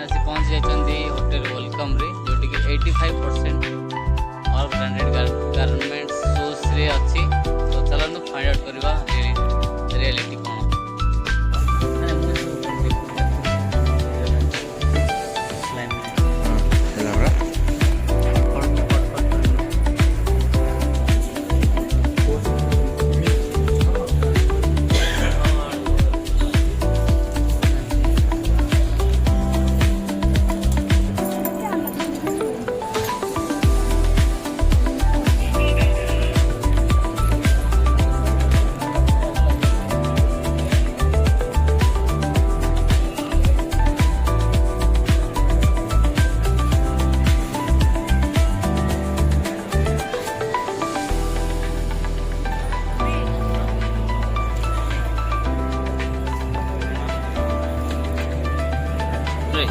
आसी पहुँच जाइछन्ती hotel welcome रे जोटी कि 85% ऑल ब्रांडेड गारमेंट्स शूज रे अछि। तो चलनु फाइंड आउट करबा रियलिटी कोन। माने मुझे सब लाइन ହେଲା ପରା। रे